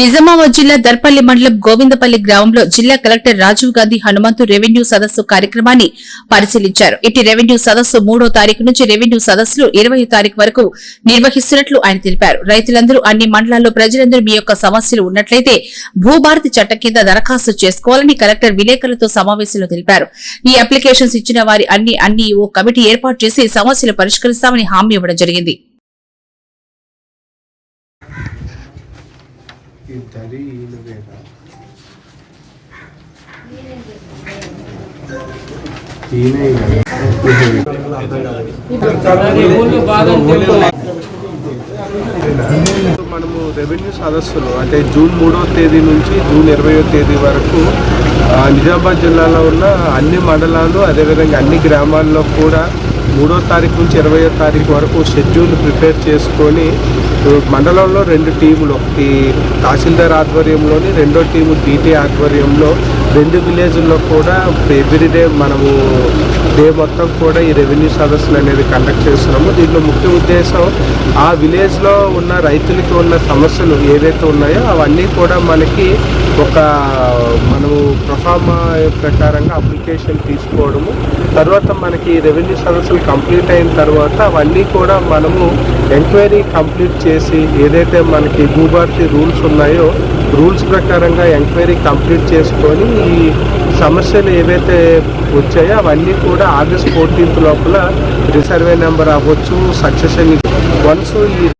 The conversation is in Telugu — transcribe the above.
నిజామాబాద్ జిల్లా దర్పల్లి మండలం గోవిందపల్లి గ్రామంలో జిల్లా కలెక్టర్ రాజీవ్ గాంధీ హనుమంతు రెవెన్యూ సదస్సు కార్యక్రమాన్ని పరిశీలించారు. ఇటు రెవెన్యూ సదస్సు 3వ తారీఖు నుంచి రెవెన్యూ సదస్సులు 20వ తారీఖు వరకు నిర్వహిస్తున్నట్లు ఆయన తెలిపారు. రైతులందరూ అన్ని మండలాల్లో ప్రజలందరూ మీ యొక్క సమస్యలు ఉన్నట్లయితే భూభారతి చట్టం కింద దరఖాస్తు చేసుకోవాలని కలెక్టర్ విలేకరులతో సమావేశంలో తెలిపారు. ఈ అప్లికేషన్స్ ఇచ్చిన వారి అన్ని ఓ కమిటీ ఏర్పాటు చేసి సమస్యలు పరిష్కరిస్తామని హామీ ఇవ్వడం జరిగింది. మనము రెవెన్యూ సదస్సులు అంటే జూన్ 3వ తేదీ నుంచి జూన్ 20వ తేదీ వరకు నిజామాబాద్ జిల్లాలో ఉన్న అన్ని మండలాలు అదేవిధంగా అన్ని గ్రామాల్లో కూడా 3వ తారీఖు నుంచి 20వ తారీఖు వరకు షెడ్యూల్ ప్రిపేర్ చేసుకొని మండలంలో 2 టీములు, ఒకటి తహసీల్దార్ ఆధ్వర్యంలోని, రెండో టీము డీటీ ఆధ్వర్యంలో 2 విలేజ్ల్లో కూడా ఎవ్రీడే మనము డే మొత్తం కూడా ఈ రెవెన్యూ సదస్సులు అనేది కండక్ట్ చేస్తున్నాము. దీంట్లో ముఖ్య ఉద్దేశం ఆ విలేజ్లో ఉన్న రైతులకి ఉన్న సమస్యలు ఏవైతే ఉన్నాయో అవన్నీ కూడా మనకి మనము ప్రొఫార్మా ప్రకారంగా అప్లికేషన్ తీసుకోవడము, తర్వాత మనకి రెవెన్యూ సదస్సులు కంప్లీట్ అయిన తర్వాత అవన్నీ కూడా మనము ఎంక్వైరీ కంప్లీట్ చేసి ఏదైతే మనకి భూభారతి రూల్స్ ఉన్నాయో రూల్స్ ప్రకారంగా ఎంక్వైరీ కంప్లీట్ చేసుకొని ఈ సమస్యలు ఏవైతే వచ్చాయో అవన్నీ కూడా ఆగస్ట్ 14th లోపల రిసర్వే నెంబర్ అవ్వచ్చు, సక్సెషన్ వన్స్ ఈ